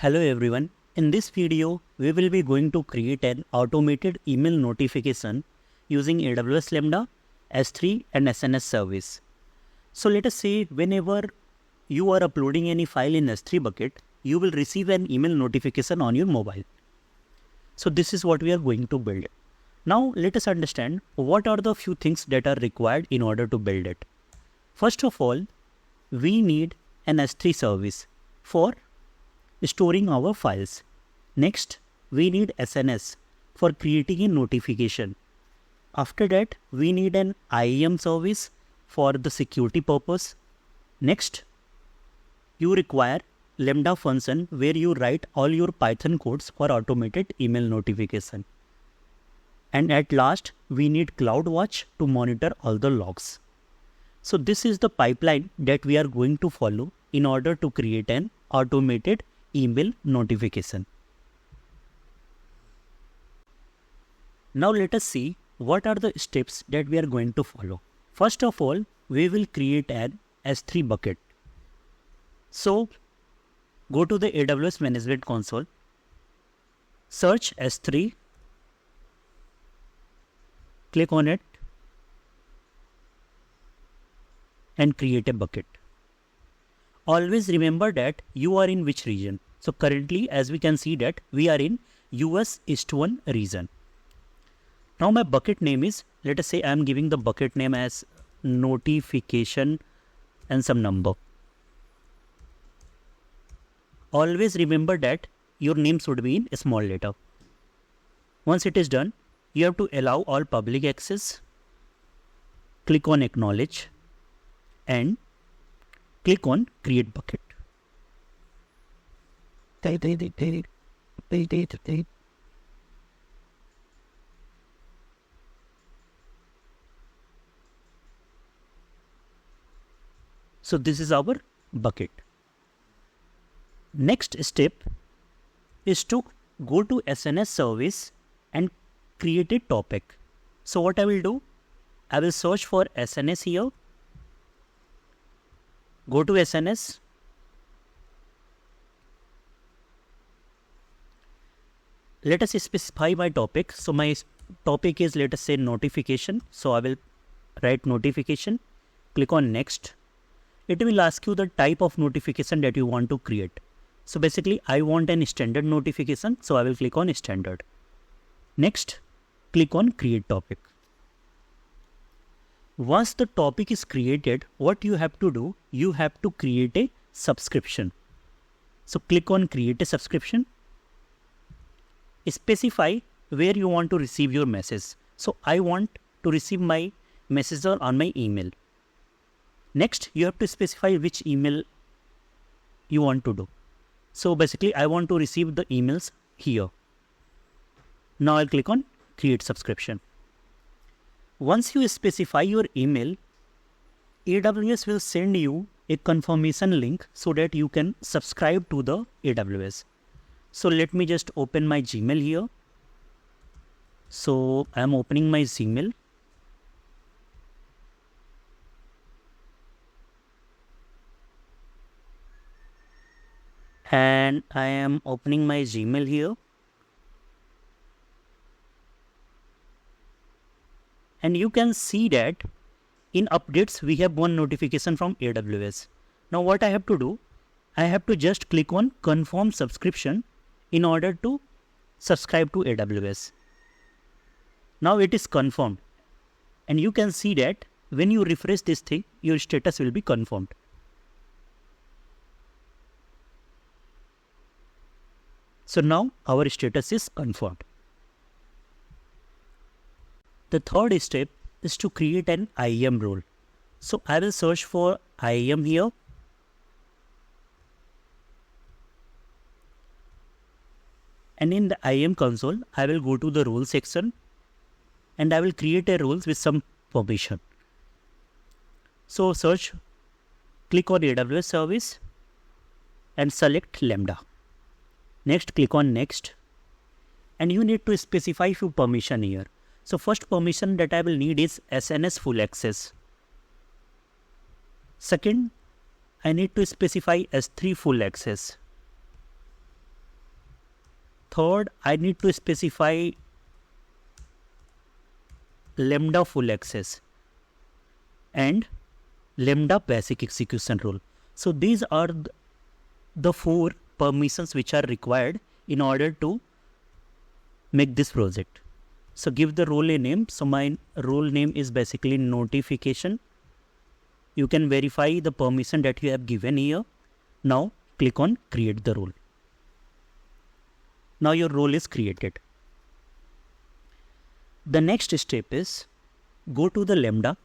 Hello everyone. In this video, we will be going to create an automated email notification using AWS Lambda, S3 and SNS service. So let us say whenever you are uploading any file in S3 bucket, you will receive an email notification on your mobile. So this is what we are going to build. Now let us understand what are the few things that are required in order to build it. First of all, we need an S3 service for storing our files. Next, we need SNS for creating a notification. After that, we need an IAM service for the security purpose. Next, you require Lambda function where you write all your Python codes for automated email notification. And at last, we need CloudWatch to monitor all the logs. So this is the pipeline that we are going to follow in order to create an automated email notification. Now let us see what are the steps that we are going to follow. First of all, we will create an S3 bucket. So go to the AWS Management Console, search S3, click on it and create a bucket. Always remember that you are in which region. So currently, as we can see that we are in US East 1 region. Now my bucket name is, let us say I am giving the bucket name as notification and some number. Always remember that your name should be in a small letter. Once it is done, you have to allow all public access. Click on acknowledge and click on create bucket. So this is our bucket. Next step is to go to SNS service and create a topic. So what I will do, I will search for SNS here. Go to SNS. Let us specify my topic. So my topic is, let us say, notification. So I will write notification. Click on next. It will ask you the type of notification that you want to create. So basically I want an standard notification. So I will click on standard. Next, click on create topic. Once the topic is created, what you have to do, you have to create a subscription. So click on create a subscription. Specify where you want to receive your message. So I want to receive my message on my email. Next, you have to specify which email you want to do. So basically I want to receive the emails here. Now I'll click on create subscription. Once you specify your email, AWS will send you a confirmation link so that you can subscribe to the AWS. So let me just open my Gmail here. So I'm opening my Gmail. And I am opening my Gmail here. And you can see that in updates, we have one notification from AWS. Now what I have to do, I have to just click on confirm subscription in order to subscribe to AWS. Now it is confirmed. And you can see that when you refresh this thing, your status will be confirmed. So now our status is confirmed. The third step is to create an IAM role. So I will search for IAM here. And in the IAM console, I will go to the role section and I will create a role with some permission. So search, click on AWS service and select Lambda. Next, click on next. And you need to specify few permission here. So first permission that I will need is SNS full access. Second, I need to specify S3 full access. third, I need to specify Lambda full access and Lambda basic execution rule. So these are the 4 permissions which are required in order to make this project. So give the role a name. So my role name is basically notification. You can verify the permission that you have given here. Now click on create the role. Now your role is created. The next step is go to the Lambda.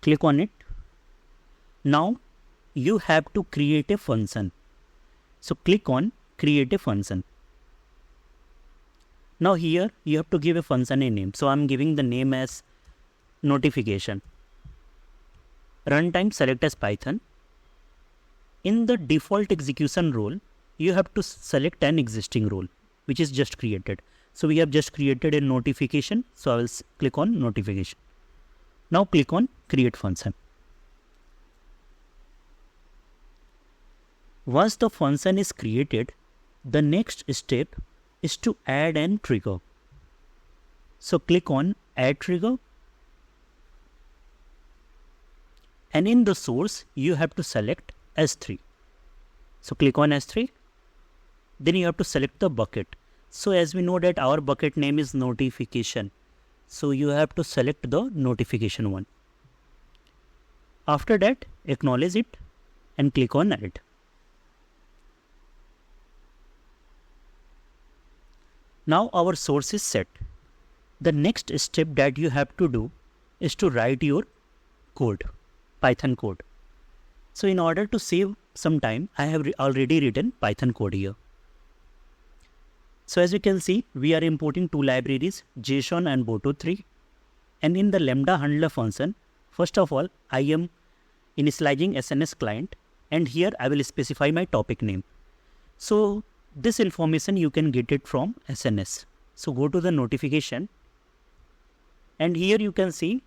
Click on it. Now you have to create a function. So click on create a function. Now here you have to give a function a name. So I'm giving the name as notification. Runtime select as Python. In the default execution role, you have to select an existing role which is just created. So we have just created a notification. So I will click on notification. Now click on create function. Once the function is created, the next step is to add an trigger. So click on add trigger. And in the source, you have to select S3. So click on S3. Then you have to select the bucket. So as we know that our bucket name is notification. So you have to select the notification one. After that, acknowledge it and click on add. Now our source is set. The next step that you have to do is to write your code, Python code. So in order to save some time, I have already written Python code here. So as you can see, we are importing 2 libraries, JSON and Boto3. And in the Lambda handler function, first of all, I am initializing SNS client, and here I will specify my topic name. So this information you can get it from SNS. So go to the notification, and here you can see,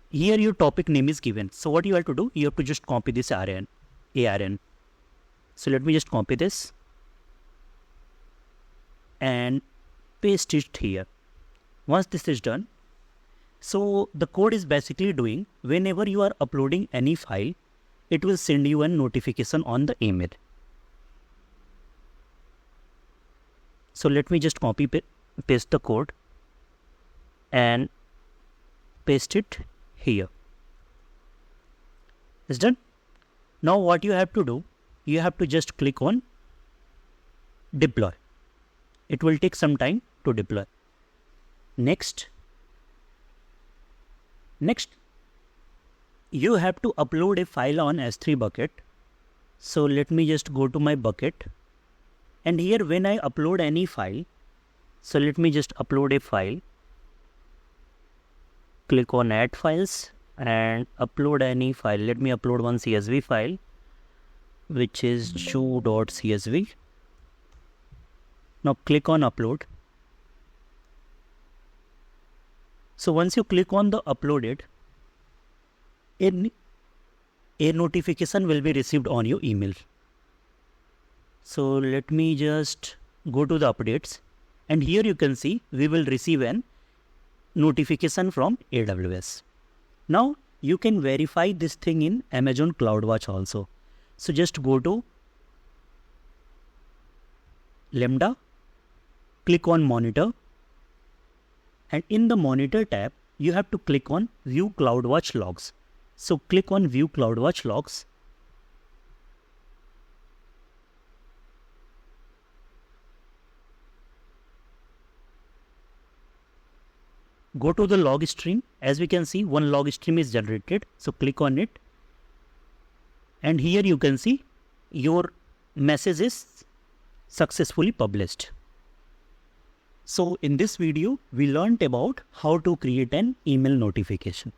here your topic name is given. So what you have to do, you have to just copy this ARN. So let me just copy this and paste it here. Once this is done, so the code is basically doing, whenever you are uploading any file, it will send you a notification on the email. So let me just copy paste the code and paste it here. It's done. Now what you have to do, you have to just click on deploy. It will take some time to deploy. Next, you have to upload a file on S3 bucket. So let me just go to my bucket, and here when I upload any file, so let me just upload a file. Click on add files and upload any file. Let me upload one CSV file, which is chew.csv. Now click on upload. So once you click on the uploaded, a notification will be received on your email. So let me just go to the updates, and here you can see we will receive an notification from AWS. Now you can verify this thing in Amazon CloudWatch also. So just go to Lambda, click on monitor, and in the monitor tab, you have to click on view CloudWatch logs. So click on view CloudWatch logs. Go to the log stream. As we can see, one log stream is generated. So click on it. And here you can see your message is successfully published. So in this video, we learned about how to create an email notification.